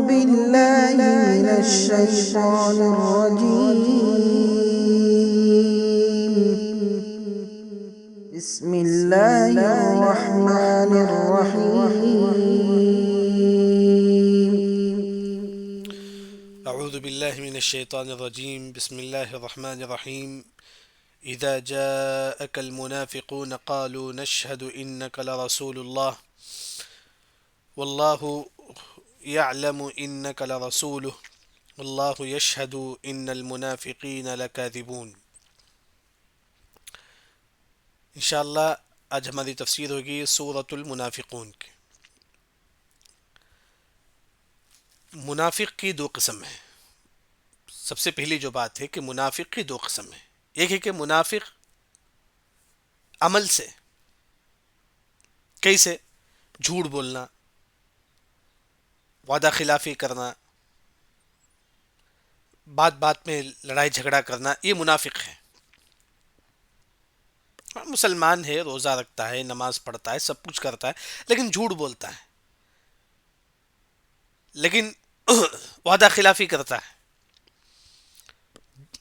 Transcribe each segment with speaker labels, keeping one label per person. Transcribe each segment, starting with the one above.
Speaker 1: بالله من الشيطان الرجيم. بسم الله الرحمن الرحيم.
Speaker 2: أعوذ بالله من الشيطان الرجيم. بسم الله الرحمن الرحيم. إذا جاءك المنافقون قالوا نشهد إنك لرسول الله والله يعلم إنك لرسوله والله يشهد إن المنافقين لكاذبون. انشاءاللہ آج ہماری تفسیر ہوگی سورۃ المنافقون کی. منافق کی دو قسم ہیں. سب سے پہلی جو بات ہے کہ منافق کی دو قسم ہیں. ایک ہے کہ منافق عمل سے، کیسے؟ جھوٹ بولنا، وعدہ خلافی کرنا، بات بات میں لڑائی جھگڑا کرنا، یہ منافق ہے. مسلمان ہے، روزہ رکھتا ہے، نماز پڑھتا ہے، سب کچھ کرتا ہے، لیکن جھوٹ بولتا ہے، لیکن وعدہ خلافی کرتا ہے،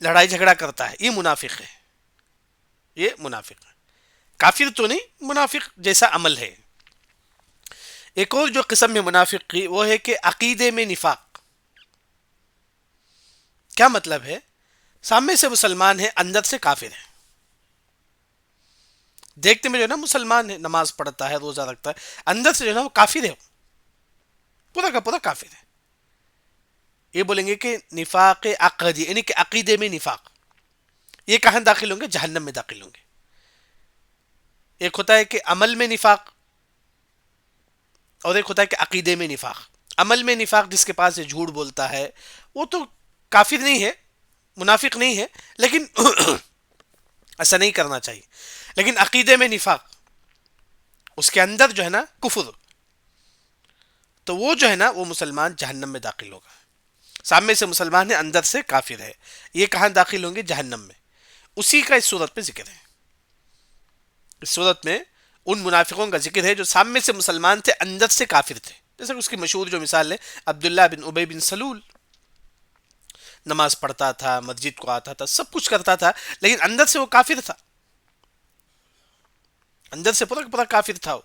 Speaker 2: لڑائی جھگڑا کرتا ہے. یہ منافق ہے. یہ منافق ہے. کافر تو نہیں، منافق جیسا عمل ہے. ایک اور جو قسم ہے منافق کی، وہ ہے کہ عقیدے میں نفاق. کیا مطلب ہے؟ سامنے سے مسلمان ہے، اندر سے کافر ہے. دیکھتے میں جو ہے نا مسلمان ہے، نماز پڑھتا ہے، روزہ رکھتا ہے، اندر سے جو ہے نا وہ کافر ہے، پورا کا پورا کافر ہے. یہ بولیں گے کہ نفاق عقدی، یعنی کہ عقیدے میں نفاق. یہ کہاں داخل ہوں گے؟ جہنم میں داخل ہوں گے. ایک ہوتا ہے کہ عمل میں نفاق، اور ایک ہوتا ہے کہ عقیدے میں نفاق. عمل میں نفاق جس کے پاس یہ جھوٹ بولتا ہے وہ تو کافر نہیں ہے، منافق نہیں ہے، لیکن ایسا نہیں کرنا چاہیے. لیکن عقیدے میں نفاق، اس کے اندر جو ہے نا کفر، تو وہ جو ہے نا وہ مسلمان جہنم میں داخل ہوگا. سامنے سے مسلمان ہے، اندر سے کافر ہے. یہ کہاں داخل ہوں گے؟ جہنم میں. اسی کا اس صورت میں ذکر ہے. اس صورت میں ان منافقوں کا ذکر ہے جو سامنے سے مسلمان تھے، اندر سے کافر تھے. جیسا کہ اس کی مشہور جو مثال ہے عبداللہ بن ابی بن سلول. نماز پڑھتا تھا، مسجد کو آتا تھا، سب کچھ کرتا تھا، لیکن اندر سے وہ کافر تھا. اندر سے پورا پورا کافر تھا وہ.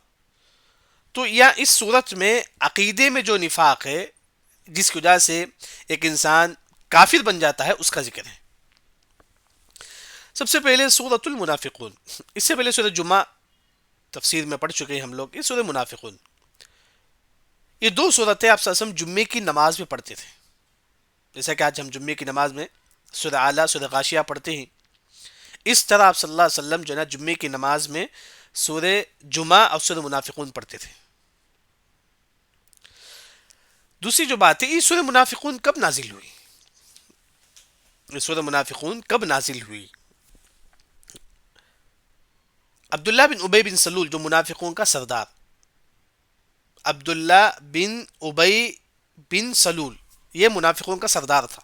Speaker 2: تو یا اس صورت میں عقیدے میں جو نفاق ہے، جس کی وجہ سے ایک انسان کافر بن جاتا ہے، اس کا ذکر ہے. سب سے پہلے سورۃ المنافقون. اس سے پہلے سورۃ جمعہ تفسیر میں پڑھ چکے ہیں ہم لوگ. یہ سورۃ منافقون، یہ دو صورتیں آپ صلی اللہ علیہ وسلم جمعے کی نماز میں پڑھتے تھے. جیسا کہ آج ہم جمعے کی نماز میں سورۃ اعلیٰ، سورۃ غاشیہ پڑھتے ہیں، اس طرح آپ صلی اللہ علیہ وسلم جو ہے نا جمعے کی نماز میں سورۃ جمعہ اور سورۃ منافقون پڑھتے تھے. دوسری جو بات ہے، یہ سورۃ منافقون کب نازل ہوئی؟ یہ سورۃ منافقون کب نازل ہوئی؟ عبداللہ بن ابی بن سلول، جو منافقوں کا سردار، عبداللہ بن ابی بن سلول، یہ منافقوں کا سردار تھا.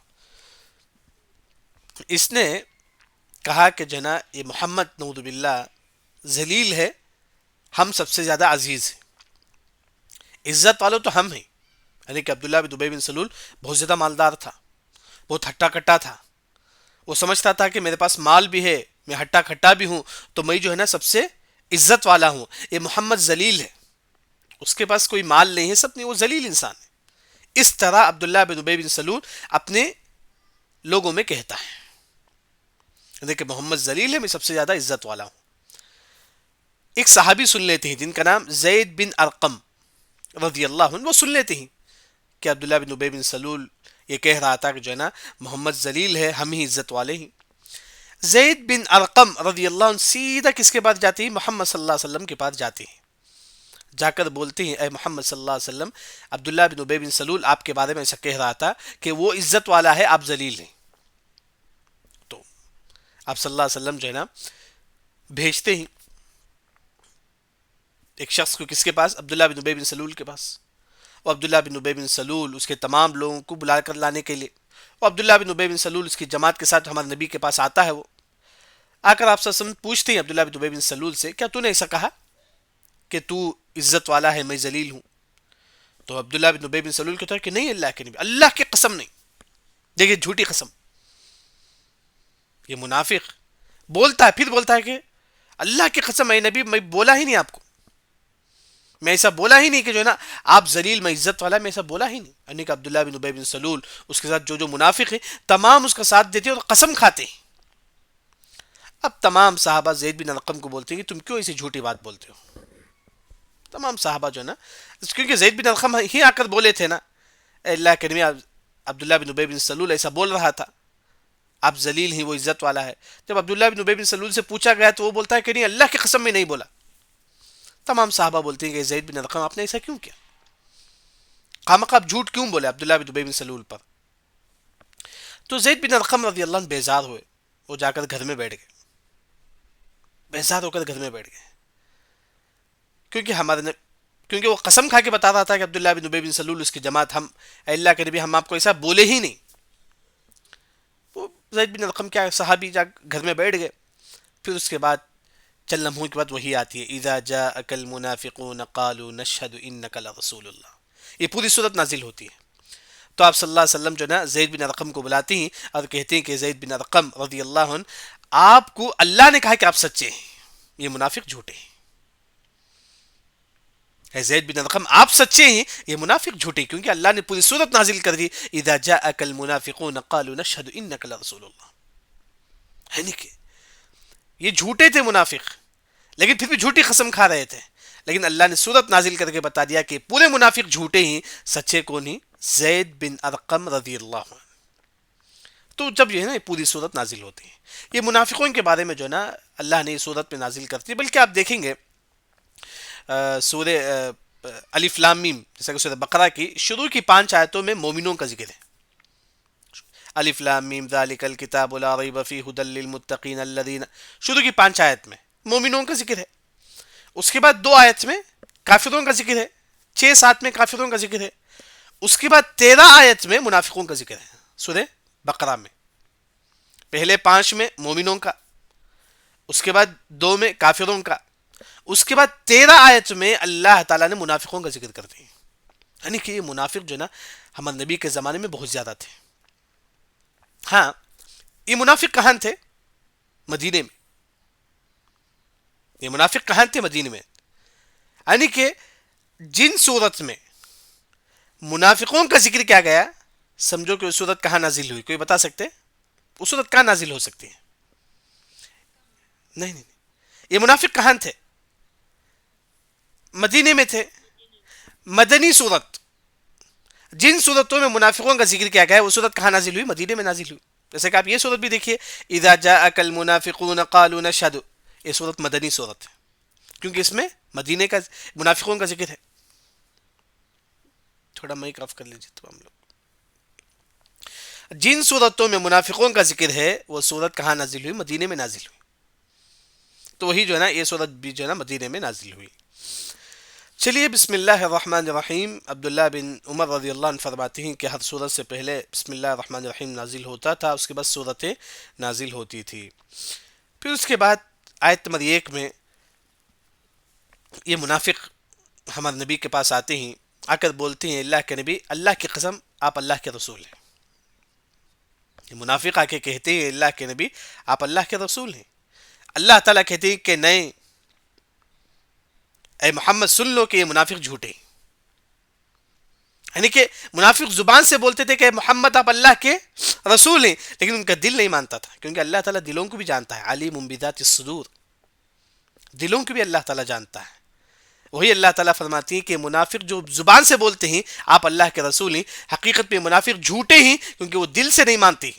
Speaker 2: اس نے کہا کہ جنا یہ محمد نعوذ باللہ ذلیل ہے، ہم سب سے زیادہ عزیز ہیں، عزت والوں تو ہم ہیں. یعنی کہ عبداللہ بن ابی بن سلول بہت زیادہ مالدار تھا، بہت ہٹا کٹا تھا. وہ سمجھتا تھا کہ میرے پاس مال بھی ہے، میں ہٹا کھٹا بھی ہوں، تو میں جو ہے نا سب سے عزت والا ہوں. یہ محمد ذلیل ہے، اس کے پاس کوئی مال نہیں ہے، سب نہیں، وہ ذلیل انسان ہے. اس طرح عبداللہ بن ابی بن سلول اپنے لوگوں میں کہتا ہے. دیکھیں محمد ذلیل ہے، میں سب سے زیادہ عزت والا ہوں. ایک صحابی سن لیتے ہیں جن کا نام زید بن ارقم رضی اللہ عنہ، وہ سن لیتے ہیں کہ عبداللہ بن ابی بن سلول یہ کہہ رہا تھا کہ جو ہے نا محمد ذلیل ہے، ہم ہی عزت والے ہیں. زید بن ارقم رضی اللہ عنہ سیدھا کس کے پاس جاتے ہیں؟ محمد صلی اللہ علیہ وسلم کے پاس جاتے ہیں. جا کر بولتے ہیں اے محمد صلی اللہ علیہ وسلم، عبداللہ بن ابی بن سلول آپ کے بارے میں ایسا کہہ رہا تھا کہ وہ عزت والا ہے، آپ ذلیل ہیں. تو آپ صلی اللہ علیہ وسلم جو ہے نا بھیجتے ہیں ایک شخص کو، کس کے پاس؟ عبداللہ بن ابی بن سلول کے پاس. وہ عبداللہ بن ابی بن سلول اس کے تمام لوگوں کو بلا کر لانے کے لیے، وہ عبداللہ بن ابی بن سلول اس کی جماعت کے ساتھ ہمارے نبی کے پاس آتا ہے. وہ آ کر آپ صلی اللہ علیہ وسلم پوچھتے ہیں عبداللہ بن ابی بن سلول سے، کیا تو نے ایسا کہا کہ تو عزت والا ہے، میں ذلیل ہوں؟ تو عبداللہ بن ابی بن سلول کہتا ہے کہ نہیں اللہ کے نبی، اللہ کی قسم نہیں. دیکھیے جھوٹی قسم. یہ منافق بولتا ہے، پھر بولتا ہے کہ اللہ کی قسم اے نبی میں بولا ہی نہیں آپ کو، میں ایسا بولا ہی نہیں کہ جو ہے نا آپ ذلیل میں عزت والا، میں ایسا بولا ہی نہیں. یعنی کہ عبداللہ بن ابی بن سلول اس کے ساتھ جو منافق ہیں تمام اس کا ساتھ دیتے ہیں اور قسم کھاتے ہیں. اب تمام صحابہ زید بن ارقم کو بولتے ہیں کہ تم کیوں ایسی جھوٹی بات بولتے ہو. تمام صحابہ جو ہے نا، کیونکہ زید بن ارقم ہی آ کر بولے تھے نا اے اللہ کے نبی عبداللہ بن ابی بن سلول ایسا بول رہا تھا، آپ ذلیل ہیں، وہ عزت والا ہے. جب عبداللہ بن ابی بن سلول سے پوچھا گیا تو وہ بولتا ہے کہ نہیں اللہ کی قسم میں نہیں بولا. تمام صحابہ بولتے ہیں کہ زید بن ارقم آپ نے ایسا کیوں کیا، خامخواہ آپ جھوٹ کیوں بولے عبداللہ بن ابی بن سلول پر. تو زید بن ارقم رضی اللہ عنہ بیزار ہوئے، وہ جا کر گھر میں بیٹھ گئے، بیزار ہو کر گھر میں بیٹھ گئے. کیونکہ وہ قسم کھا کے بتا رہا تھا کہ عبداللہ بن ابی بن سلول اس کی جماعت، ہم اے اللہ کے نبی ہم آپ کو ایسا بولے ہی نہیں. وہ زید بن ارقم کیا صحابی جا گھر میں بیٹھ گئے. پھر اس کے بعد چند لمحوں کے بعد وہی آتی ہے اذا جاءک المنافقون قالوا نشهد انک لرسول اللہ. یہ پوری صورت نازل ہوتی ہے. تو آپ صلی اللہ علیہ وسلم جو نا زید بن ارقم کو بلاتے ہیں اور کہتے ہیں کہ زید بن ارقم رضی اللہ عنہ آپ کو اللہ نے کہا کہ آپ سچے ہیں، یہ منافق جھوٹے ہیں. اے زید بن ارقم آپ سچے ہیں، یہ منافق جھوٹے، کیونکہ اللہ نے پوری صورت نازل کر دی اذا جاءک المنافقون قالوا نشهد انک لرسول اللہ. یعنی کہ یہ جھوٹے تھے منافق، لیکن پھر بھی جھوٹی قسم کھا رہے تھے. لیکن اللہ نے صورت نازل کر کے بتا دیا کہ پورے منافق جھوٹے ہیں، سچے کون ہیں؟ زید بن ارقم رضی اللہ عنہ. تو جب یہ ہے نا پوری صورت نازل ہوتی ہے، یہ منافقوں کے بارے میں جو ہے نا اللہ نے یہ صورت میں نازل کرتی ہے. بلکہ آپ دیکھیں گے سورہ الف لام میم، جیسا کہ سورہ بقرہ کی شروع کی 5 آیتوں میں مومنوں کا ذکر ہے. الف لام میم ذالک الکتاب لا ریب فیہ ھدی للمتقین الذین، شروع کی 5 آیت میں مومنوں کا ذکر ہے. اس کے بعد 2 آیت میں کافروں کا ذکر ہے، 6-7 میں کافروں کا ذکر ہے. اس کے بعد 13 آیت میں منافقوں کا ذکر ہے سورہ بقرہ میں. پہلے 5 میں مومنوں کا، اس کے بعد 2 میں کافروں کا، اس کے بعد 13 آیت میں اللہ تعالیٰ نے منافقوں کا ذکر کر دیا. یعنی کہ یہ منافق جو نا ہمارے نبی کے زمانے میں بہت زیادہ تھے. ہاں یہ منافق کہاں تھے؟ مدینے میں. یہ منافق کہاں تھے؟ مدینے میں. یعنی کہ جن صورت میں منافقوں کا ذکر کیا گیا، سمجھو کہ وہ صورت کہاں نازل ہوئی، کوئی بتا سکتے وہ صورت کہاں نازل ہو سکتی ہے؟ نہیں. یہ منافق کہاں تھے؟ مدینے میں تھے. مدنی صورت، جن صورتوں میں منافقوں کا ذکر کیا گیا وہ صورت کہاں نازل ہوئی؟ مدینے میں نازل ہوئی. جیسے کہ آپ یہ صورت بھی دیکھیے اذا جاءک المنافقون قالوا نشهد، یہ صورت مدنی صورت ہے کیونکہ اس میں مدینے کا منافقوں کا ذکر ہے. تھوڑا مائک آف کر لیجیے تو ہم لوگ. جن صورتوں میں منافقوں کا ذکر ہے وہ صورت کہاں نازل ہوئی؟ مدینے میں نازل ہوئی. تو وہی جو ہے نا یہ صورت بھی جو ہے نا مدینے میں نازل ہوئی. چلیے بسم اللہ الرحمن الرحیم. عبداللہ بن عمر رضی اللہ عنہ فرماتے ہیں کہ ہر صورت سے پہلے بسم اللہ الرحمن الرحیم نازل ہوتا تھا، اس کے بعد صورتیں نازل ہوتی تھی. پھر اس کے بعد آیت نمبر 1 میں یہ منافق ہمارے نبی کے پاس آتے ہیں، آ کر بولتے ہیں اللہ کے نبی اللہ کی قسم آپ اللہ کے رسول ہیں. یہ منافق آ کے کہتے ہیں اللہ کے نبی آپ اللہ کے رسول ہیں. اللہ تعالیٰ کہتے ہیں کہ نہیں اے محمد سن لو کہ یہ منافق جھوٹے. یعنی کہ منافق زبان سے بولتے تھے کہ محمد آپ اللہ کے رسول ہیں، لیکن ان کا دل نہیں مانتا تھا، کیونکہ اللہ تعالیٰ دلوں کو بھی جانتا ہے. علیم بذات الصدور، دلوں کو بھی اللہ تعالیٰ جانتا ہے. وہی اللہ تعالیٰ فرماتی ہے کہ منافق جو زبان سے بولتے ہیں آپ اللہ کے رسول ہیں، حقیقت میں منافق جھوٹے ہیں، کیونکہ وہ دل سے نہیں مانتے،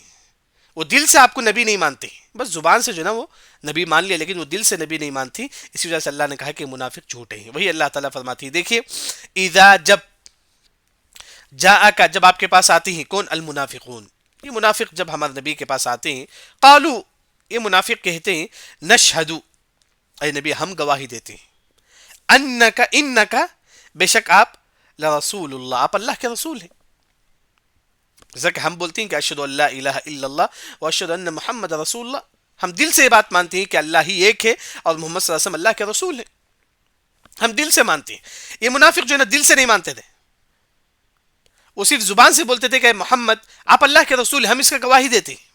Speaker 2: وہ دل سے آپ کو نبی نہیں مانتے. بس زبان سے جو نا وہ نبی مان لیا، لیکن وہ دل سے نبی نہیں مانتی. اسی وجہ سے اللہ نے کہا کہ منافق جھوٹے ہیں. وہی اللہ تعالیٰ فرماتی ہے، دیکھیے اذا جب جاءک جب آپ کے پاس آتی ہیں کون؟ المنافقون. یہ منافق جب ہمارے نبی کے پاس آتے ہیں قالو یہ منافق کہتے ہیں نشہد اے نبی ہم گواہی دیتے ہیں انکا بے شک آپ لرسول اللہ آپ اللہ کے رسول ہیں. جیسا کہ ہم بولتے ہیں کہ اشہد ان لا الہ الا اللہ و اشہد ان محمد رسول اللہ، ہم دل سے یہ بات مانتے ہیں کہ اللہ ہی ایک ہے اور محمد صلی اللہ علیہ وسلم اللہ کے رسول ہیں، ہم دل سے مانتے ہیں. یہ منافق جو ہے نا دل سے نہیں مانتے تھے، وہ صرف زبان سے بولتے تھے کہ محمد آپ اللہ کے رسول ہیں، ہم اس کا گواہی دیتے ہیں.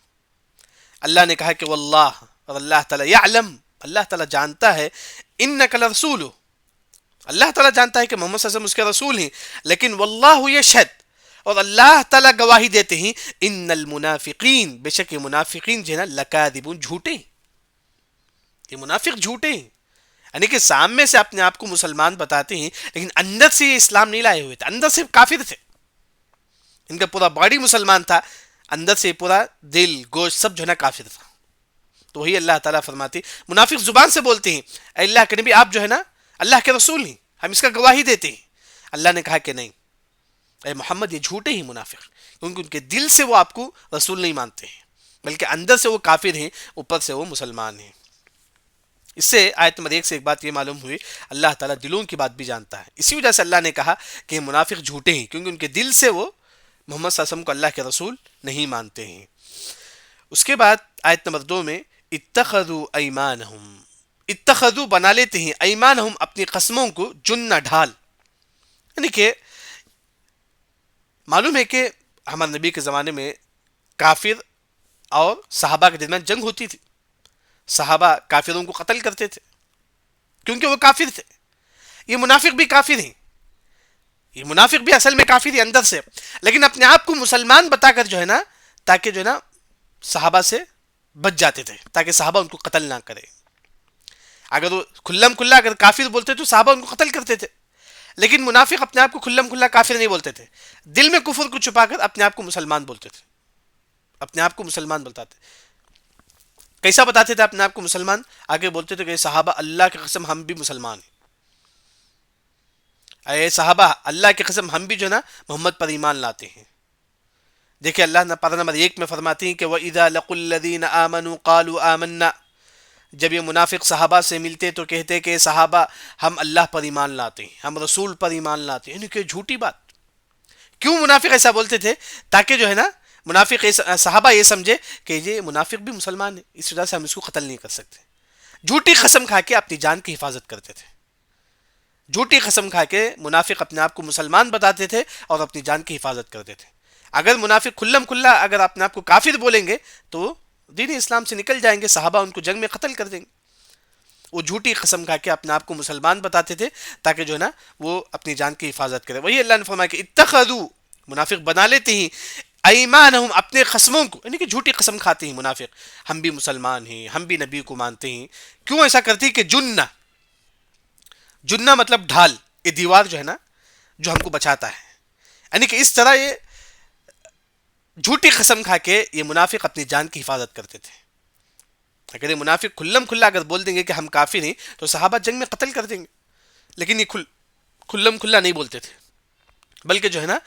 Speaker 2: اللہ نے کہا کہ واللہ، اور اللہ تعالیٰ یعلم، اللہ تعالیٰ جانتا ہے، انک لرسول، اللہ تعالیٰ جانتا ہے کہ محمد صلی اللہ علیہ وسلم اس کے رسول ہیں، لیکن واللہ یشہد، اور اللہ تعالیٰ گواہی دیتے ہیں، ان المنافقین، بے شک یہ منافقین جو ہے نا، لکاذبون، جھوٹے ہیں، یہ منافق جھوٹے ہیں. یعنی کہ سامنے سے اپنے آپ کو مسلمان بتاتے ہیں لیکن اندر سے یہ اسلام نہیں لائے ہوئے تھے، اندر سے کافر تھے. ان کا پورا باڈی مسلمان تھا، اندر سے پورا دل گوشت سب جو ہے نا کافر تھا. تو وہی اللہ تعالیٰ فرماتے ہیں، منافق زبان سے بولتے ہیں اے اللہ کے نبی آپ جو ہے نا اللہ کے رسول ہیں، ہم اس کا گواہی دیتے ہیں. اللہ نے کہا کہ نہیں اے محمد، یہ جھوٹے ہی منافق، کیونکہ ان کے دل سے وہ آپ کو رسول نہیں مانتے ہیں، بلکہ اندر سے وہ کافر ہیں، اوپر سے وہ مسلمان ہیں. اس سے آیت نمبر 1 سے ایک بات یہ معلوم ہوئی، اللہ تعالیٰ دلوں کی بات بھی جانتا ہے. اسی وجہ سے اللہ نے کہا کہ منافق جھوٹے ہیں، کیونکہ ان کے دل سے وہ محمد صلی اللہ علیہ وسلم کو اللہ کے رسول نہیں مانتے ہیں. اس کے بعد آیت نمبر 2 میں اتخذوا ایمانہم، اتخذوا بنا لیتے ہیں، ایمانہم اپنی قسموں کو، جنہ ڈھال. یعنی کہ معلوم ہے کہ ہمارے نبی کے زمانے میں کافر اور صحابہ کے درمیان جنگ ہوتی تھی، صحابہ کافروں کو قتل کرتے تھے کیونکہ وہ کافر تھے. یہ منافق بھی کافر ہیں، یہ منافق بھی اصل میں کافر ہیں اندر سے، لیکن اپنے آپ کو مسلمان بتا کر جو ہے نا، تاکہ جو ہے نا صحابہ سے بچ جاتے تھے، تاکہ صحابہ ان کو قتل نہ کرے. اگر وہ کھلم کھلا اگر کافر بولتے تو صحابہ ان کو قتل کرتے تھے، لیکن منافق اپنے آپ کو کھلم کھلا کافر نہیں بولتے تھے، دل میں کفر کو چھپا کر اپنے آپ کو مسلمان بولتے تھے، اپنے آپ کو مسلمان بتاتے. کیسا بتاتے تھے اپنے آپ کو مسلمان؟ آگے بولتے تھے کہ صحابہ اللہ کی قسم ہم بھی مسلمان ہیں، اے صحابہ اللہ کی قسم ہم بھی جو ہے نا محمد پر ایمان لاتے ہیں. دیکھیں اللہ نے پارہ نمبر 1 میں فرماتے ہیں کہ وَإِذَا لَقُوا الَّذِينَ آمَنُوا قَالُوا آمَنَّا، جب یہ منافق صحابہ سے ملتے تو کہتے کہ صحابہ ہم اللہ پر ایمان لاتے ہیں، ہم رسول پر ایمان لاتے ہیں. یعنی کہ جھوٹی بات. کیوں منافق ایسا بولتے تھے؟ تاکہ جو ہے نا منافق صحابہ یہ سمجھے کہ یہ منافق بھی مسلمان ہے، اس وجہ سے ہم اس کو قتل نہیں کر سکتے. جھوٹی قسم کھا کے اپنی جان کی حفاظت کرتے تھے، جھوٹی قسم کھا کے منافق اپنے آپ کو مسلمان بتاتے تھے اور اپنی جان کی حفاظت کرتے تھے. اگر منافق کھلم کھلا اگر اپنے آپ کو کافر بولیں گے تو دین اسلام سے نکل جائیں گے، صحابہ ان کو جنگ میں قتل کر دیں گے. وہ جھوٹی قسم کھا کے اپنے آپ کو مسلمان بتاتے تھے تاکہ جو ہے نا وہ اپنی جان کی حفاظت کرے. وہی اللہ نے فرمایا کہ اتخذوا، منافق بنا لیتے ہیں، ایمانہم اپنے قسموں کو، یعنی کہ جھوٹی قسم کھاتے ہیں منافق، ہم بھی مسلمان ہیں، ہم بھی نبی کو مانتے ہیں. کیوں ایسا کرتے ہیں؟ کہ جنہ، جنہ مطلب ڈھال، یہ دیوار جو ہے نا جو ہم کو بچاتا ہے. یعنی کہ اس طرح یہ جھوٹی قسم کھا کے یہ منافق اپنی جان کی حفاظت کرتے تھے. اگر یہ منافق کھلم کھلا اگر بول دیں گے کہ ہم کافر ہیں تو صحابہ جنگ میں قتل کر دیں گے، لیکن یہ کھلم کھلا نہیں بولتے تھے، بلکہ جو ہے نا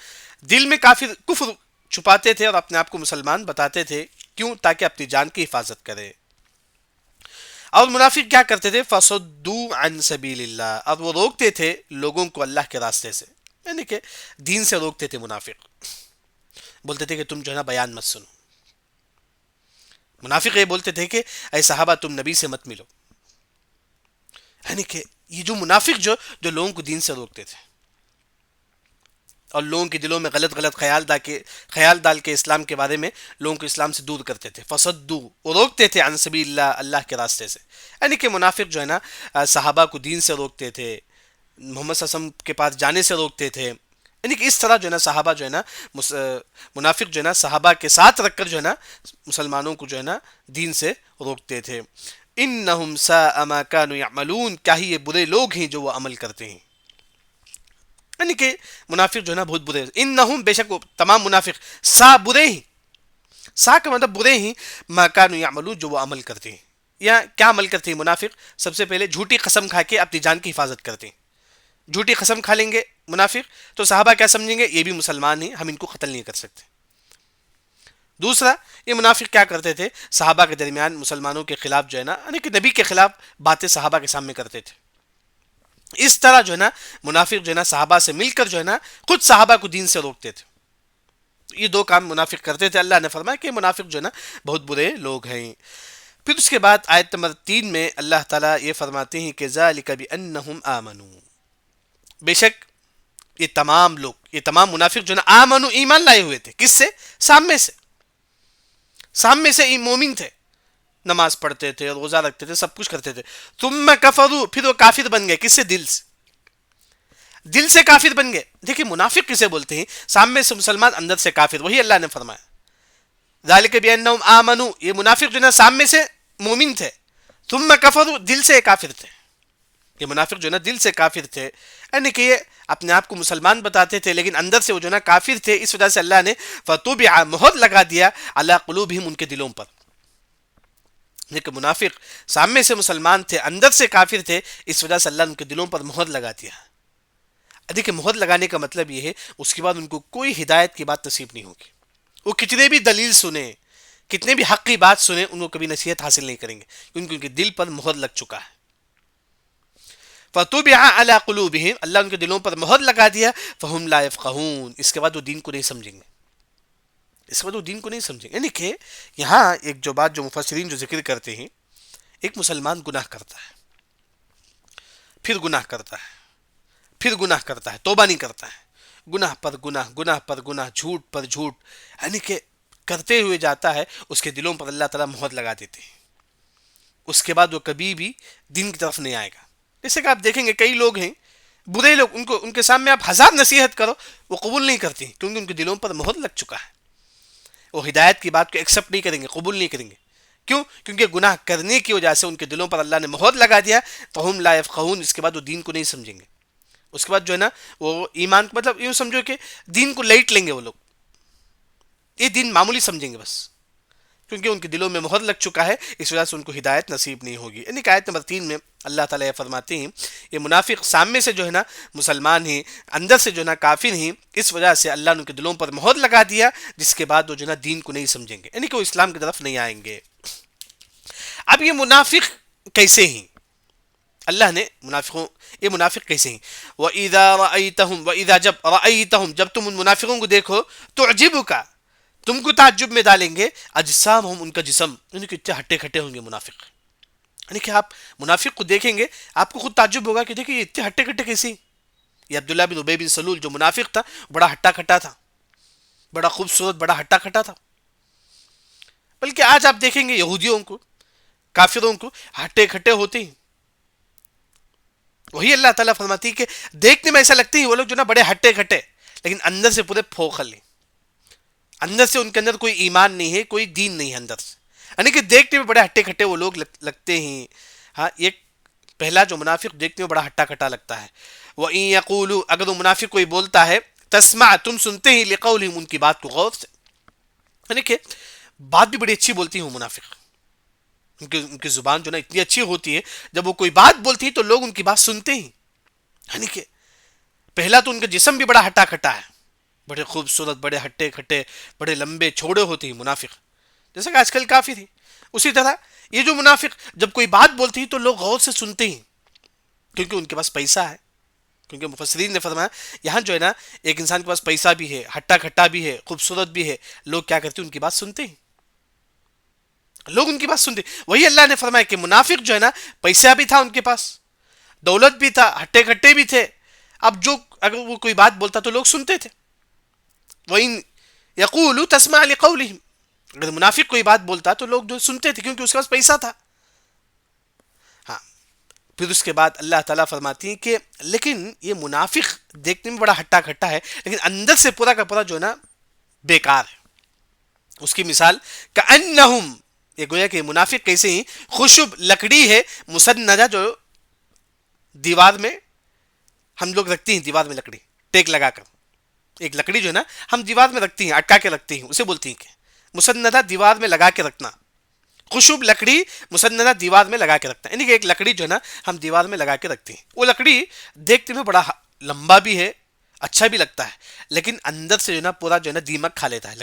Speaker 2: دل میں کافر کفر چھپاتے تھے اور اپنے آپ کو مسلمان بتاتے تھے. کیوں؟ تاکہ اپنی جان کی حفاظت کرے. اور منافق کیا کرتے تھے؟ فَصُدُّوا عَن سَبِيلِ اللَّهِ، اور وہ روکتے تھے لوگوں کو اللہ کے راستے سے، یعنی کہ دین سے روکتے تھے. منافق بولتے تھے کہ تم جو ہے نا بیان مت سنو. منافق یہ بولتے تھے کہ اے صحابہ تم نبی سے مت ملو. یعنی کہ یہ جو منافق جو لوگوں کو دین سے روکتے تھے اور لوگوں کے دلوں میں غلط خیال ڈال کے اسلام کے بارے میں لوگوں کو اسلام سے دور کرتے تھے. فصدوا، وہ روکتے تھے، عن سبیل اللہ، اللہ کے راستے سے. یعنی کہ منافق جو ہے نا صحابہ کو دین سے روکتے تھے، محمد صلی اللہ علیہ وسلم کے پاس جانے سے روکتے تھے. یعنی کہ اس طرح جو ہے نا صحابہ جو ہے نا منافق جو ہے نا صحابہ کے ساتھ رکھ کر جو ہے نا مسلمانوں کو جو ہے نا دین سے روکتے تھے. انہم ساء ما کانوا یعملون، کیا ہی یہ برے لوگ ہیں جو وہ عمل کرتے ہیں. یعنی کہ منافق جو ہے نا بہت برے. انہم، بے شک وہ تمام منافق، سا برے ہیں، سا کا مطلب برے ہیں، ما کانوا یعملون جو وہ عمل کرتے ہیں. یا کیا عمل کرتے ہیں منافق؟ سب سے پہلے جھوٹی قسم کھا کے اپنی جان کی حفاظت کرتے ہیں. جھوٹی قسم کھا لیں گے منافق تو صحابہ کیا سمجھیں گے؟ یہ بھی مسلمان ہیں، ہم ان کو قتل نہیں کر سکتے. دوسرا، یہ منافق کیا کرتے تھے؟ صحابہ کے درمیان مسلمانوں کے خلاف جو ہے نا، یعنی کہ نبی کے خلاف باتیں صحابہ کے سامنے کرتے تھے. اس طرح جو ہے نا منافق جو ہے نا صحابہ سے مل کر جو ہے نا خود صحابہ کو دین سے روکتے تھے. یہ دو کام منافق کرتے تھے. اللہ نے فرمایا کہ منافق جو ہے نا بہت برے لوگ ہیں. پھر اس کے بعد آیت نمبر 3 میں اللہ تعالیٰ یہ فرماتے ہیں کہ ذَلِكَ بِأَنَّهُمْ آمَنُوا، بے شک یہ تمام لوگ، یہ تمام منافق جو نا آمنو ایمان لائے ہوئے تھے، کس سے؟ سامنے سے، سامنے سے مومن تھے، نماز پڑھتے تھے، روزہ رکھتے تھے، سب کچھ کرتے تھے. ثم کفروا، پھر وہ کافر بن گئے. کس سے؟ دل سے، دل سے کافر بن گئے. دیکھیں منافق کسے بولتے ہیں؟ سامنے سے مسلمان، اندر سے کافر. وہی اللہ نے فرمایا ذالک بانہم آمنو، یہ منافق جو نا سامنے سے مومن تھے، ثم کفروا، دل سے کافر تھے. یہ منافق جو نا دل سے کافر تھے، یعنی کہ یہ اپنے آپ کو مسلمان بتاتے تھے لیکن اندر سے وہ جو نا کافر تھے. اس وجہ سے اللہ نے فطبع، مہر لگا دیا، علی قلوبہم، ان کے دلوں پر. لیکن منافق سامنے سے مسلمان تھے، اندر سے کافر تھے، اس وجہ سے اللہ نے ان کے دلوں پر مہر لگا دیا. دیکھیں مہر لگانے کا مطلب یہ ہے اس کے بعد ان کو کوئی ہدایت کی بات نصیب نہیں ہوگی. وہ کتنے بھی دلیل سنیں، کتنے بھی حق کی بات سنیں، ان کو کبھی نصیحت حاصل نہیں کریں گے کیونکہ ان کے دل پر مہر لگ چکا ہے. فطبع علی قلوبہم، اللہ ان کے دلوں پر مہر لگا دیا. فہم لا یفقہون، اس کے بعد وہ دین کو نہیں سمجھیں گے، اس کے بعد وہ دین کو نہیں سمجھیں گے. یعنی کہ یہاں ایک جو بات جو مفسرین جو ذکر کرتے ہیں، ایک مسلمان گناہ کرتا ہے، پھر گناہ کرتا ہے، پھر گناہ کرتا ہے، توبہ نہیں کرتا ہے، گناہ پر گناہ، گناہ پر گناہ، جھوٹ پر جھوٹ، یعنی کہ کرتے ہوئے جاتا ہے. اس کے دلوں پر اللہ تعالیٰ مہر لگا دیتے ہیں. اس کے بعد وہ کبھی بھی دین کی طرف نہیں آئے گا. جیسے کہ آپ دیکھیں گے کئی لوگ ہیں برے لوگ، ان کے سامنے آپ ہزار نصیحت کرو وہ قبول نہیں کرتی کیونکہ ان کے دلوں پر مہر لگ چکا ہے. وہ ہدایت کی بات کو ایکسیپٹ نہیں کریں گے، قبول نہیں کریں گے. کیوں؟ کیونکہ گناہ کرنے کی وجہ سے ان کے دلوں پر اللہ نے مہر لگا دیا. فہم لا یفقہون، اس کے بعد وہ دین کو نہیں سمجھیں گے. اس کے بعد جو ہے نا وہ ایمان کو، مطلب یوں سمجھو کہ دین کو لائٹ لیں گے. وہ لوگ یہ دین معمولی سمجھیں گے بس، کیونکہ ان کے دلوں میں مہر لگ چکا ہے. اس وجہ سے ان کو ہدایت نصیب نہیں ہوگی. یعنی کہ آیت نمبر 3 میں اللہ تعالیٰ یہ فرماتے ہیں یہ منافق سامنے سے جو ہے نا مسلمان ہیں، اندر سے جو ہے نا کافر ہیں. اس وجہ سے اللہ نے ان کے دلوں پر مہر لگا دیا، جس کے بعد وہ جو ہے نا دین کو نہیں سمجھیں گے، یعنی کہ وہ اسلام کی طرف نہیں آئیں گے. اب یہ منافق کیسے ہیں؟ اللہ نے یہ منافق کیسے ہیں؟ وَإِذَا رَأَيْتَهُمْ، وَإِذَا جب رَأَيْتَهُمْ، جب تم ان منافقوں کو دیکھو، تُعْجِبُكَ، تم کو تعجب میں ڈالیں گے، اجسامہم، ان کا جسم، یعنی کہ اتنے ہٹے کھٹے ہوں گے منافق. یعنی کہ آپ منافق کو دیکھیں گے آپ کو خود تعجب ہوگا کہ دیکھیں یہ اتنے ہٹے کھٹے کیسے. یہ عبداللہ بن ابی بن سلول جو منافق تھا بڑا ہٹا کھٹا تھا، بڑا خوبصورت، بڑا ہٹا کھٹا تھا. بلکہ آج آپ دیکھیں گے یہودیوں کو، کافروں کو ہٹے کھٹے ہوتے ہیں. وہی اللہ تعالیٰ فرماتی ہے کہ دیکھنے میں ایسا لگتے ہیں وہ لوگ جو نا بڑے ہٹے کھٹے، لیکن اندر سے پورے پھوکھل ہیں. اندر سے ان کے اندر کوئی ایمان نہیں ہے، کوئی دین نہیں ہے اندر سے. یعنی کہ دیکھنے میں بڑے ہٹے کھٹے وہ لوگ لگتے ہیں. ہاں، ایک پہلا جو منافق دیکھنے میں بڑا ہٹا کھٹا لگتا ہے. وَإِن يَقُولُوا، اگر وہ منافق کوئی بولتا ہے، تسمع، تم سنتے ہی، لِقَوْلِهِمْ، ان کی بات کو غور سے. یعنی کہ بات بھی بڑی اچھی بولتی ہیں منافق، ان کی زبان جو نا اتنی اچھی ہوتی ہے، جب وہ کوئی بات بولتی ہے تو لوگ ان کی بات سنتے ہیں. یعنی کہ پہلا تو ان کا جسم بھی بڑا ہٹا کھٹا ہے، بڑے خوبصورت، بڑے ہٹے کھٹے، بڑے لمبے چھوڑے ہوتے ہیں منافق، جیسا کہ آج کل کافی تھی. اسی طرح یہ جو منافق جب کوئی بات بولتی ہے تو لوگ غور سے سنتے ہیں کیونکہ ان کے پاس پیسہ ہے. کیونکہ مفسرین نے فرمایا یہاں جو ہے نا ایک انسان کے پاس پیسہ بھی ہے، ہٹا کھٹا بھی ہے، خوبصورت بھی ہے، لوگ کیا کرتے ہیں؟ ان کی بات سنتے ہیں، لوگ ان کی بات سنتے. وہی اللہ نے فرمایا کہ منافق جو ہے نا پیسہ بھی تھا ان کے پاس، دولت بھی تھا، ہٹے کھٹے بھی تھے. اب جو اگر وہ کوئی بات بولتا تو لوگ سنتے تھے. وَإِن يَقُولُوا تَسْمَعْ لِقَوْلِهِمْ، اگر منافق کوئی بات بولتا تو لوگ جو سنتے تھے کیونکہ اس کے پاس پیسہ تھا. ہاں، پھر اس کے بعد اللہ تعالیٰ فرماتی ہیں کہ لیکن یہ منافق دیکھنے میں بڑا ہٹا کھٹا ہے لیکن اندر سے پورا کا پورا جو ہے نا بیکار ہے. اس کی مثال کأنہم، یہ گویا کہ منافق کیسے ہیں؟ خشب، لکڑی ہے، مسندہ، جو دیوار میں ہم لوگ رکھتے ہیں، دیوار میں لکڑی ٹیک لگا کر، ایک لکڑی جو ہے نا ہم دیوار میں رکھتے ہیں، اٹکا کے رکھتے ہیں، اسے بولتے ہیں کہ مسندہ، دیوار میں لگا کے رکھنا. خشب، لکڑی، مسندہ، دیوار میں لگا کے رکھنا. یعنی کہ ایک لکڑی جو ہے نا ہم دیوار میں لگا کے رکھتے ہیں. وہ لکڑی دیکھتے میں بڑا لمبا بھی ہے، اچھا بھی لگتا ہے، لیکن اندر سے جو ہے نا پورا جو ہے نا دیمک کھا لیتا ہے.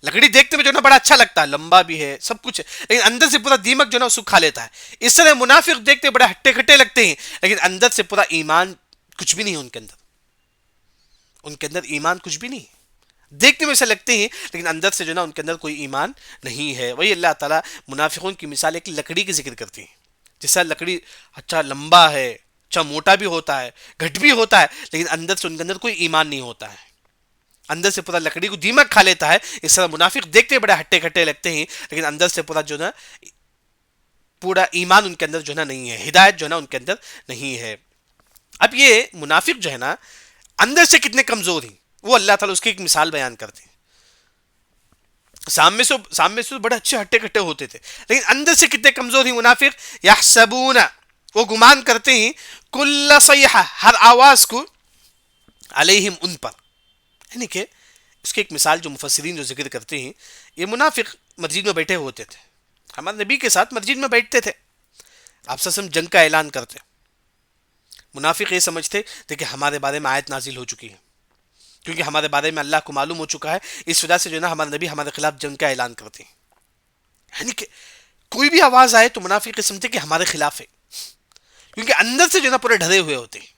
Speaker 2: لکڑی دیکھتے میں جو ہے نا بڑا اچھا لگتا ہے، لمبا بھی ہے، سب کچھ ہے، لیکن اندر سے پورا دیمک جو ہے نا اس کو کھا لیتا ہے. اس طرح منافق دیکھتے بڑے ہٹے کھٹے لگتے ہیں لیکن اندر سے پورا ایمان کچھ بھی نہیں ہے ان کے اندر ایمان کچھ بھی نہیں. دیکھنے میں ایسے لگتے ہیں لیکن اندر سے جو ہے نا ان کے اندر کوئی ایمان نہیں ہے. وہی اللہ تعالیٰ منافقوں کی مثال ایک لکڑی کی ذکر کرتی ہے. جیسا لکڑی اچھا لمبا ہے، اچھا موٹا بھی ہوتا ہے، گھٹ بھی ہوتا ہے، لیکن اندر سے ان کے اندر کوئی ایمان نہیں ہوتا ہے، اندر سے پورا لکڑی کو دیمک کھا لیتا ہے. اس طرح منافق دیکھتے بڑے ہٹے کھٹے لگتے ہیں، لیکن اندر سے پورا جو نا پورا ایمان ان کے اندر جو نا نہیں ہے، ہدایت جو نا ان کے اندر نہیں ہے. اب یہ منافق جو ہے نا اندر سے کتنے کمزور ہیں وہ اللہ تعالیٰ اس کی ایک مثال بیان کرتے ہیں. سامنے سے بڑے اچھے ہٹے کٹے ہوتے تھے، لیکن اندر سے کتنے کمزور ہیں منافق. یحسبون، وہ گمان کرتے ہیں، کل صیحہ، ہر آواز کو، علیہم، ان پر. یعنی کہ اس کی ایک مثال جو مفسرین جو ذکر کرتے ہیں، یہ منافق مسجد میں بیٹھے ہوتے تھے، ہمارے نبی کے ساتھ مسجد میں بیٹھتے تھے، آپ سے جنگ کا اعلان کرتے. منافق یہ سمجھتے تھے کہ ہمارے بارے میں آیت نازل ہو چکی ہے، کیونکہ ہمارے بارے میں اللہ کو معلوم ہو چکا ہے، اس وجہ سے جو ہے نا ہمارے نبی ہمارے خلاف جنگ کا اعلان کرتے ہیں. یعنی کہ کوئی بھی آواز آئے تو منافق یہ سمجھتے کہ ہمارے خلاف ہے، کیونکہ اندر سے جو ہے نا پورے ڈرے ہوئے ہوتے ہیں،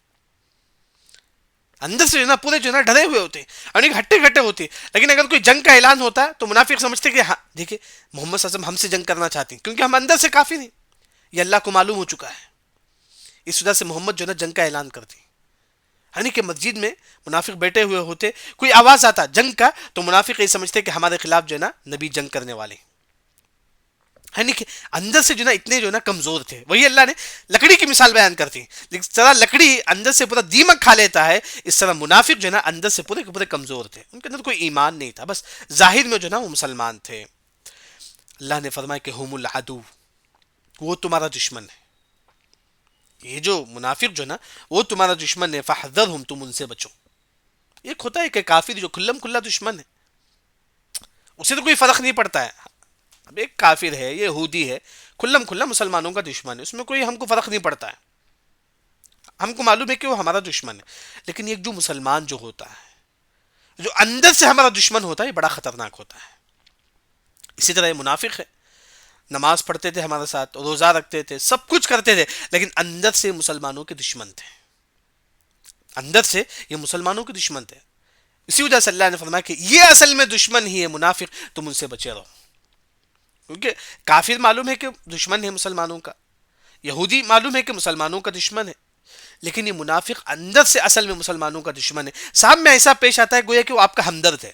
Speaker 2: اندر سے جو ہے نا پورے جو ہے نا ڈرے ہوئے ہوتے ہیں، یعنی کہ ہٹے گھٹے ہوتے ہیں. لیکن اگر کوئی جنگ کا اعلان ہوتا ہے تو منافق سمجھتے کہ ہاں دیکھیں محمد صلی اللہ علیہ وسلم ہم سے جنگ کرنا چاہتے ہیں، کیونکہ ہم اندر سے کافی نہیں، یہ اللہ کو معلوم ہو چکا ہے، اس وجہ سے محمد جو ہے نا جنگ کا اعلان کرتے ہیں. یعنی کہ مسجد میں منافق بیٹھے ہوئے ہوتے، کوئی آواز آتا جنگ کا تو منافق یہ سمجھتے کہ ہمارے خلاف جو ہے نا نبی جنگ کرنے والے. یعنی کہ اندر سے جو ہے نا اتنے جو ہے نا کمزور تھے. وہی اللہ نے لکڑی کی مثال بیان کرتی ہے، لیکن طرح لکڑی اندر سے پورا دیمک کھا لیتا ہے، اس طرح منافق جو ہے نا اندر سے پورے کے پورے کمزور تھے، ان کے اندر کوئی ایمان نہیں تھا، بس ظاہر میں جو ہے نا وہ مسلمان تھے. اللہ نے فرمایا کہ ہم العدو، وہ تمہارا دشمن ہے. یہ جو منافق جو ہے نا وہ تمہارا دشمن ہے، فاحذرہم، تم ان سے بچو. ایک ہوتا ہے کہ کافر جو کھلم کھلا دشمن ہے، اسے تو کوئی فرق نہیں پڑتا ہے. اب ایک کافر ہے، یہ یہودی ہے، کھلم کھلا مسلمانوں کا دشمن ہے، اس میں کوئی ہم کو فرق نہیں پڑتا ہے، ہم کو معلوم ہے کہ وہ ہمارا دشمن ہے. لیکن ایک جو مسلمان جو ہوتا ہے، جو اندر سے ہمارا دشمن ہوتا ہے، یہ بڑا خطرناک ہوتا ہے. اسی طرح یہ منافق ہے، نماز پڑھتے تھے ہمارے ساتھ، روزہ رکھتے تھے، سب کچھ کرتے تھے، لیکن اندر سے مسلمانوں کے دشمن تھے، اندر سے یہ مسلمانوں کے دشمن تھے. اسی وجہ سے اللہ نے فرمایا کہ یہ اصل میں دشمن ہی ہے منافق، تم ان سے بچے رہو. کیونکہ کافر معلوم ہے کہ دشمن ہے مسلمانوں کا، یہودی معلوم ہے کہ مسلمانوں کا دشمن ہے، لیکن یہ منافق اندر سے اصل میں مسلمانوں کا دشمن ہے. صاحب میں ایسا پیش آتا ہے گویا کہ وہ آپ کا ہمدرد ہے،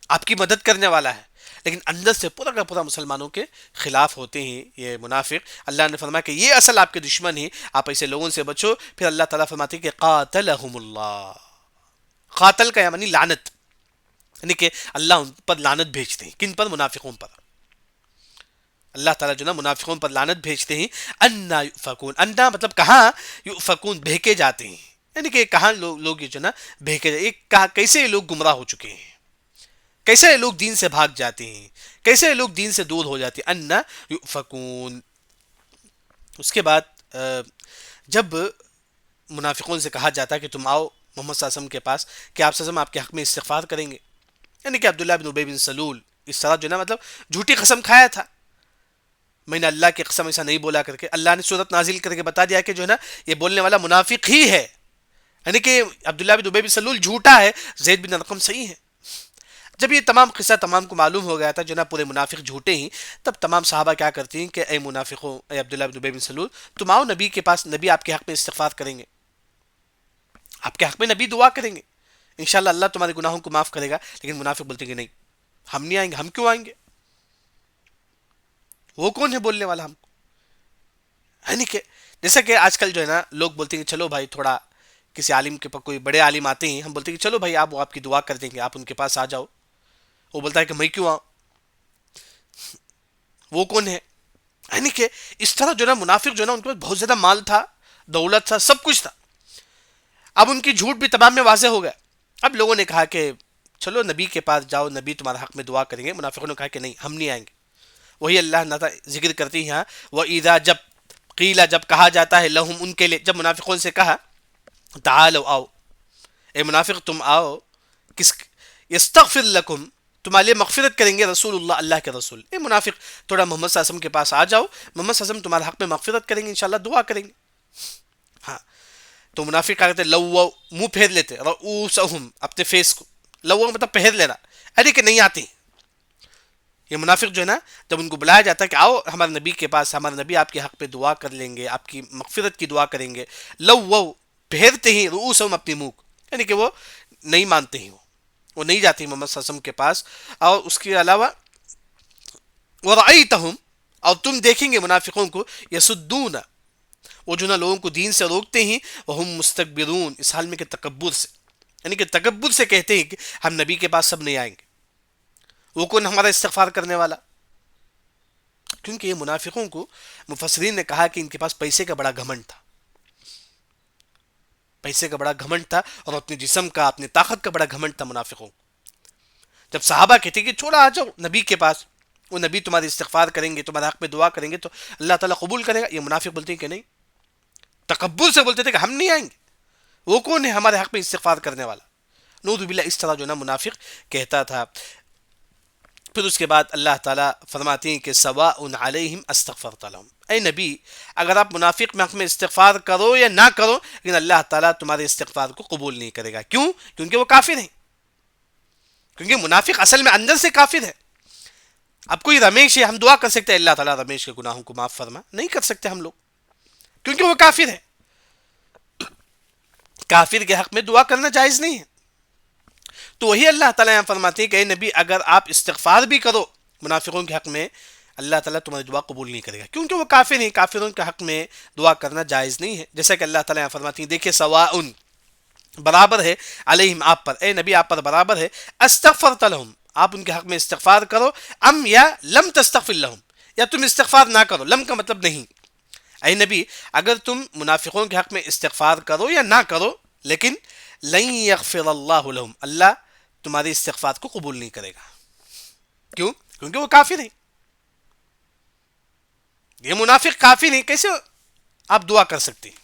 Speaker 2: آپ کی مدد کرنے والا ہے، لیکن اندر سے پورا کا پورا مسلمانوں کے خلاف ہوتے ہیں یہ منافق. اللہ نے فرمایا کہ یہ اصل آپ کے دشمن ہیں، آپ ایسے لوگوں سے بچو. پھر اللہ تعالیٰ فرماتے ہیں کہ قاتلہم اللہ، قاتل کا یعنی لعنت، یعنی کہ اللہ ان پر لعنت بھیجتے ہیں. کن پر؟ منافقوں پر. اللہ تعالیٰ جو نا منافقوں پر لعنت بھیجتے ہیں. انا یؤفکون، انا مطلب کہاں، یؤفکون بہکے جاتے ہیں، یعنی کہ کہاں لوگ یہ جو نا بہکے جاتے، کیسے یہ لوگ گمراہ ہو چکے ہیں، کیسے یہ لوگ دین سے بھاگ جاتے ہیں، کیسے یہ لوگ دین سے دور ہو جاتے ہیں. انا یؤفکون. اس کے بعد جب منافقون سے کہا جاتا ہے کہ تم آؤ محمد صلی اللہ علیہ وسلم کے پاس کہ آپ صلی اللہ علیہ وسلم آپ کے حق میں استغفار کریں گے، یعنی کہ عبداللہ بن ابی بن سلول اس طرح جو نا مطلب جھوٹی قسم کھایا تھا، میں نے اللہ کی قسم ایسا نہیں بولا کر کے. اللہ نے سورت نازل کر کے بتا دیا کہ جو ہے نا یہ بولنے والا منافق ہی ہے، یعنی کہ عبداللہ بن ابی بن سلول جھوٹا ہے، زید بن ارقم صحیح ہے. جب یہ تمام قصہ تمام کو معلوم ہو گیا تھا جو نا پورے منافق جھوٹے ہیں، تب تمام صحابہ کیا کرتی ہیں کہ اے منافقوں، اے عبداللہ بن ابی بن سلول، تم آؤ نبی کے پاس، نبی آپ کے حق میں استغفار کریں گے، آپ کے حق میں نبی دعا کریں گے، انشاءاللہ اللہ تمہارے گناہوں کو معاف کرے گا. لیکن منافق بولتے ہیں کہ نہیں، ہم نہیں آئیں گے. ہم کیوں آئیں گے؟ وہ کون ہے بولنے والا ہم کو؟ یعنی کہ جیسا کہ آج کل جو ہے نا لوگ بولتے ہیں کہ چلو بھائی تھوڑا کسی عالم کے پاس، کوئی بڑے عالم آتے ہیں، ہم بولتے ہیں کہ چلو بھائی آپ کی دعا کر دیں گے، آپ ان کے پاس آ جاؤ. وہ بولتا ہے کہ میں کیوں آؤں، وہ کون ہے؟ یعنی کہ اس طرح جو نا منافق جو نا ان کے پاس بہت زیادہ مال تھا، دولت تھا، سب کچھ تھا. اب ان کی جھوٹ بھی تمام میں واضح ہو گیا. اب لوگوں نے کہا کہ چلو نبی کے پاس جاؤ، نبی تمہارا حق میں دعا کریں گے. منافقوں نے کہا کہ نہیں، ہم نہیں آئیں گے. وہی اللہ تعالیٰ ذکر کرتی ہیں یہاں، وَإِذَا جب قیلا، جب کہا جاتا ہے، لہم ان کے لیے، جب منافقوں سے کہا، تعالوا آؤ، اے منافق تم آؤ، کس یستغفر لکم، تمہارے لیے مغفرت کریں گے رسول اللہ، اللہ کے رسول. اے منافق تھوڑا محمد صلی اللہ علیہ وسلم کے پاس آ جاؤ، محمد صلی اللہ علیہ وسلم تمہارے حق میں مغفرت کریں گے، انشاءاللہ دعا کریں گے. ہاں تو منافق کہا کرتے لو، منہ پھیر لیتے، رؤوسہم، اپنے فیس کو، لو مطلب پہر لینا، ارے کہ نہیں آتے. یہ منافق جو ہے نا، جب ان کو بلایا جاتا ہے کہ آؤ ہمارے نبی کے پاس، ہمارے نبی آپ کے حق پہ دعا کر لیں گے، آپ کی مغفرت کی دعا کریں گے، لو وہ پھیرتے ہی رؤوسہم اپنی منہ، یعنی کہ وہ نہیں مانتے ہیں، وہ نہیں جاتے محمد صلی اللہ علیہ وسلم کے پاس. اور اس کے علاوہ ورأیتہم، اور تم دیکھیں گے منافقوں کو، یسدون، وہ جو نا لوگوں کو دین سے روکتے ہیں، وہم مستکبرون، اس حال میں کہ تکبر سے، یعنی کہ تکبر سے کہتے ہیں کہ ہم نبی کے پاس سب نہیں آئیں گے، وہ کون ہمارا استغفار کرنے والا. کیونکہ یہ منافقوں کو مفسرین نے کہا کہ ان کے پاس پیسے کا بڑا گھمنڈ تھا، پیسے کا بڑا گھمنڈ تھا، اور اپنے جسم کا، اپنے طاقت کا بڑا گھمنڈ تھا منافقوں کو. جب صحابہ کہتے کہ چھوڑا آ جاؤ نبی کے پاس، وہ نبی تمہاری استغفار کریں گے، تمہارے حق پہ دعا کریں گے تو اللہ تعالیٰ قبول کرے گا، یہ منافق بولتے ہیں کہ نہیں، تکبر سے بولتے تھے کہ ہم نہیں آئیں گے، وہ کون ہے ہمارے حق میں استغفار کرنے والا. نعوذ باللہ، اس طرح جو نا منافق کہتا تھا. پھر اس کے بعد اللہ تعالیٰ فرماتے ہیں کہ سواء علیہم استغفرت لہم، اے نبی اگر آپ منافق میں حق میں استغفار کرو یا نہ کرو، لیکن اللہ تعالیٰ تمہارے استغفار کو قبول نہیں کرے گا. کیوں؟ کیونکہ وہ کافر ہیں، کیونکہ منافق اصل میں اندر سے کافر ہے. اب کوئی رمیش ہے، ہم دعا کر سکتے ہیں اللہ تعالیٰ رمیش کے گناہوں کو معاف فرما؟ نہیں کر سکتے ہم لوگ، کیونکہ وہ کافر ہے. کافر کے حق میں دعا کرنا جائز نہیں ہے. تو وہی اللہ تعالیٰ یہاں فرماتے ہیں کہ اے نبی اگر آپ استغفار بھی کرو منافقوں کے حق میں، اللہ تعالیٰ تمہاری دعا قبول نہیں کرے گا، کیونکہ وہ کافر ہیں، کافروں کے حق میں دعا کرنا جائز نہیں ہے. جیسا کہ اللہ تعالیٰ یہاں فرماتے ہیں، دیکھیں سواء، برابر ہے، علیہم آپ پر، اے نبی آپ پر برابر ہے، استغفرت لہم، آپ ان کے حق میں استغفار کرو، ام یا لم تستغفر لہم، یا تم استغفار نہ کرو. لم کا مطلب نہیں. اے نبی اگر تم منافقوں کے حق میں استغفار کرو یا نہ کرو، لیکن لن یغفر اللہ لہم، اللہ تمہاری استغفار کو قبول نہیں کرے گا. کیوں؟ کیونکہ وہ کافر ہیں. یہ منافق کافر ہیں، کیسے آپ دعا کر سکتے ہیں؟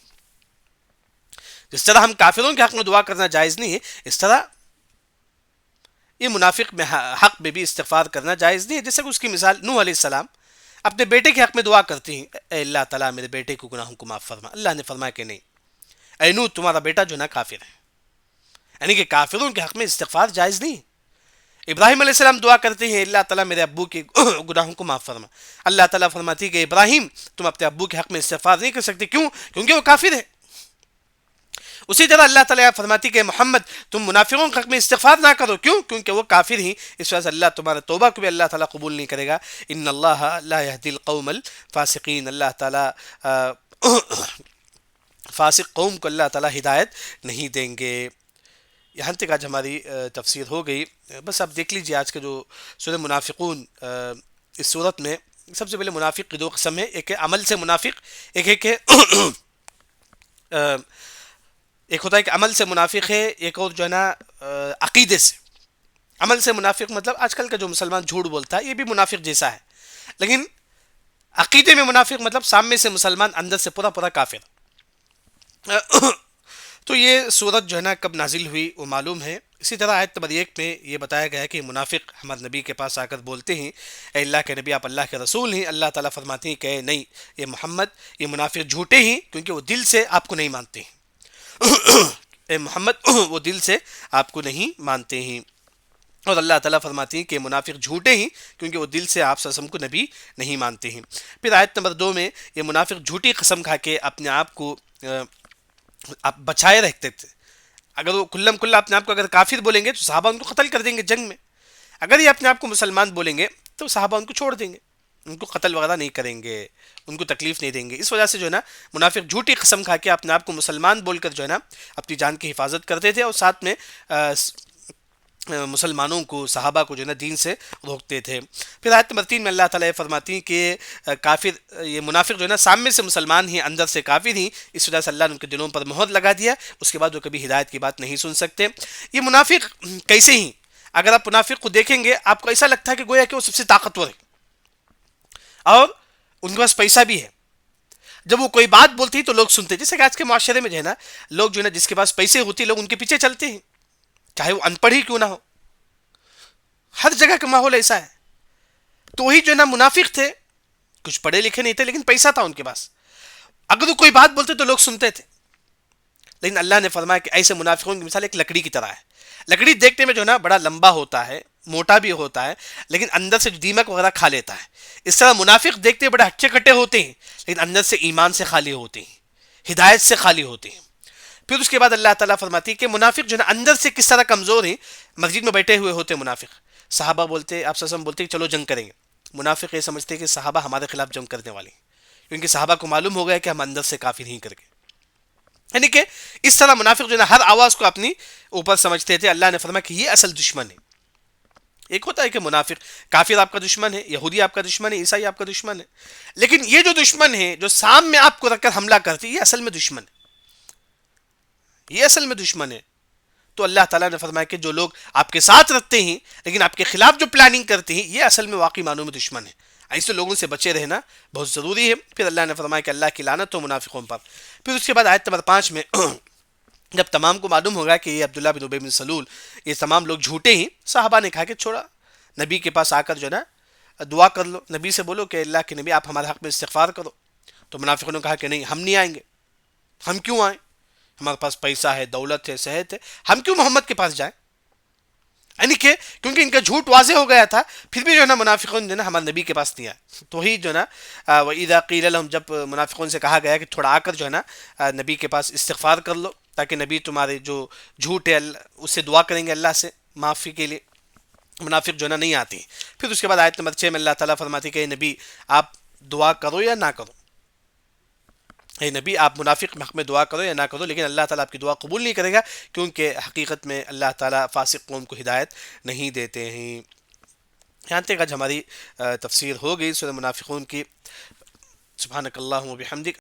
Speaker 2: جس طرح ہم کافروں کے حق میں دعا کرنا جائز نہیں ہے، اس طرح یہ منافق میں حق میں بھی استغفار کرنا جائز نہیں ہے. جیسے کہ اس کی مثال نوح علیہ السلام اپنے بیٹے کے حق میں دعا کرتے ہیں، اے اللہ تعالیٰ میرے بیٹے کو گناہوں کو معاف فرما. اللہ نے فرمایا کہ نہیں، اے نوح تمہارا بیٹا جو نا کافر ہے، یعنی کہ کافروں کے حق میں استغفار جائز نہیں ہے. ابراہیم علیہ السلام دعا کرتے ہیں، اللہ تعالیٰ میرے ابو کے گناہوں کو معاف فرما. اللہ تعالیٰ فرماتی ہے کہ ابراہیم تم اپنے ابو کے حق میں استغفار نہیں کر سکتے. کیوں؟ کیونکہ وہ کافر ہے. اسی طرح اللہ تعالیٰ فرماتی کہ محمد تم منافقوں کے حق میں استغفار نہ کرو. کیوں؟ کیونکہ وہ کافر ہی. اس وجہ سے اللہ تمہارا توبہ کو بھی اللہ تعالیٰ قبول نہیں کرے گا. ان اللہ لا یہدی القوم الفاسقین، اللہ تعالیٰ فاسق قوم کو اللہ تعالیٰ ہدایت نہیں دیں گے. یہاں تک آج ہماری تفسیر ہو گئی. بس آپ دیکھ لیجیے آج کا جو سورہ منافقون، اس صورت میں سب سے پہلے منافق کی دو قسم ہے، ایک ہے عمل سے منافق، ایک ہے ایک ہوتا ہے کہ عمل سے منافق ہے، ایک اور جو ہے نا عقیدے سے. عمل سے منافق مطلب آج کل کا جو مسلمان جھوٹ بولتا ہے یہ بھی منافق جیسا ہے، لیکن عقیدے میں منافق مطلب سامنے سے مسلمان اندر سے پورا پورا کافر. تو یہ صورت جو ہے نا کب نازل ہوئی وہ معلوم ہے. اسی طرح آیت نمبر 1 میں یہ بتایا گیا ہے کہ منافق ہمارے نبی کے پاس آ کر بولتے ہیں، اے اللہ کے نبی آپ اللہ کے رسول ہیں. اللہ تعالیٰ فرماتے ہیں کہ نہیں، یہ محمد، یہ منافق جھوٹے ہیں، کیونکہ وہ دل سے آپ کو نہیں مانتے ہیں. اے محمد وہ دل سے آپ کو نہیں مانتے ہیں. اور اللہ تعالیٰ فرماتے ہیں کہ منافق جھوٹے ہیں، کیونکہ وہ دل سے آپ صلی اللہ علیہ وسلم کو نبی نہیں مانتے ہیں. پھر آیت نمبر 2 میں یہ منافق جھوٹی قسم کھا کے اپنے آپ کو آپ بچائے رکھتے تھے. اگر وہ کلم کلا اپنے آپ کو اگر کافر بولیں گے تو صحابہ ان کو قتل کر دیں گے جنگ میں. اگر یہ اپنے آپ کو مسلمان بولیں گے تو صحابہ ان کو چھوڑ دیں گے، ان کو قتل وغیرہ نہیں کریں گے، ان کو تکلیف نہیں دیں گے. اس وجہ سے جو ہے نا منافق جھوٹی قسم کھا کے اپنے آپ کو مسلمان بول کر جو ہے نا اپنی جان کی حفاظت کرتے تھے، اور ساتھ میں مسلمانوں کو، صحابہ کو جو ہے نا دین سے روکتے تھے. پھر آیت نمبر 3 میں اللہ تعالیٰ فرماتی ہیں کہ کافر، یہ منافق جو ہے نا سامنے سے مسلمان ہی اندر سے کافر ہی. اس وجہ سے اللہ نے ان کے دلوں پر مہر لگا دیا، اس کے بعد وہ کبھی ہدایت کی بات نہیں سن سکتے. یہ منافق کیسے ہی، اگر آپ منافق کو دیکھیں گے آپ کو ایسا لگتا ہے کہ گویا کہ وہ سب سے طاقتور ہے اور ان کے پاس پیسہ بھی ہے. جب وہ کوئی بات بولتی ہے تو لوگ سنتے ہیں. جیسے کہ آج کے معاشرے میں جو ہے نا لوگ جو ہے نا جس کے پاس پیسے ہوتی ہے لوگ ان کے پیچھے چلتے ہیں، چاہے وہ ان پڑھ ہی کیوں نہ ہو. ہر جگہ کا ماحول ایسا ہے. تو وہی جو ہے نا منافق تھے، کچھ پڑھے لکھے نہیں تھے لیکن پیسہ تھا ان کے پاس. اگر وہ کوئی بات بولتے تو لوگ سنتے تھے. لیکن اللہ نے فرمایا کہ ایسے منافقوں کی مثال ایک لکڑی کی طرح ہے. لکڑی دیکھنے میں جو ہے نا بڑا لمبا ہوتا ہے، موٹا بھی ہوتا ہے لیکن اندر سے دیمک وغیرہ کھا لیتا ہے. اس طرح منافق دیکھتے بڑے ہچے کٹے ہوتے ہیں لیکن اندر سے ایمان سے خالی ہوتے ہیں, ہدایت سے خالی ہوتے ہیں. پھر اس کے بعد اللہ تعالیٰ فرماتی ہے کہ منافق جو ہے نا اندر سے کس طرح کمزور ہیں. مسجد میں بیٹھے ہوئے ہوتے منافق, صحابہ بولتے, آپ صلی اللہ علیہ وسلم بولتے کہ چلو جنگ کریں گے. منافق یہ سمجھتے کہ صحابہ ہمارے خلاف جنگ کرنے والے ہیں, کیونکہ صحابہ کو معلوم ہو گیا کہ ہم اندر سے کافر نہیں کر گئے. یعنی کہ اس طرح منافق جو ہے نا ہر آواز کو اپنی اوپر سمجھتے تھے. اللہ نے فرمایا کہ یہ اصل دشمن ہے. ایک ہوتا ہے کہ منافق کافر آپ کا دشمن ہے, یہودی آپ کا دشمن ہے, عیسائی آپ کا دشمن ہے, لیکن یہ جو دشمن ہے جو سامنے آپ کو رکھ کر حملہ کرتی ہے, یہ اصل میں دشمن ہے, یہ اصل میں دشمن ہے. تو اللہ تعالیٰ نے فرمایا کہ جو لوگ آپ کے ساتھ رہتے ہیں لیکن آپ کے خلاف جو پلاننگ کرتے ہیں, یہ اصل میں واقعی معنوں میں دشمن ہے. ایسے لوگوں سے بچے رہنا بہت ضروری ہے. پھر اللہ نے فرمایا کہ اللہ کی لعنت ہو منافقوں پر. پھر اس کے بعد آیت نمبر 5 میں جب تمام کو معلوم ہوگا کہ یہ عبداللہ بن ابی بن سلول یہ تمام لوگ جھوٹے ہیں, صحابہ نے کہا کہ چھوڑا, نبی کے پاس آ کر جو ہے نا دعا کر لو, نبی سے بولو کہ اللہ کے نبی آپ ہمارے حق میں استغفار کرو. تو منافقوں نے کہا کہ نہیں, ہم نہیں آئیں گے. ہم کیوں آئیں, ہمارے پاس پیسہ ہے, دولت ہے, صحت ہے, ہم کیوں محمد کے پاس جائیں. یعنی کہ کیونکہ ان کا جھوٹ واضح ہو گیا تھا, پھر بھی جو ہے نا منافقون جو ہے نا ہمارے نبی کے پاس نہیں آئے. تو ہی جو ہے نا وَإِذَا قِيلَ لَهُمْ, جب منافقون سے کہا گیا کہ تھوڑا آ کر جو ہے نا نبی کے پاس استغفار کر لو تاکہ نبی تمہارے جو جھوٹ ہے اس سے دعا کریں گے اللہ سے معافی کے لیے, منافق جو ہے نا نہیں آتے ہیں. پھر اس کے بعد آیت نمبر 6 میں اللہ تعالیٰ فرماتے کہ اے نبی آپ دعا کرو یا نہ کرو, اے نبی آپ منافق حق میں دعا کرو یا نہ کرو, لیکن اللہ تعالیٰ آپ کی دعا قبول نہیں کرے گا کیونکہ حقیقت میں اللہ تعالیٰ فاسق قوم کو ہدایت نہیں دیتے ہیں. یہاں تک آج ہماری تفسیر ہو گئی سورہ منافقون کی. سبحانک اللہم و بحمدک.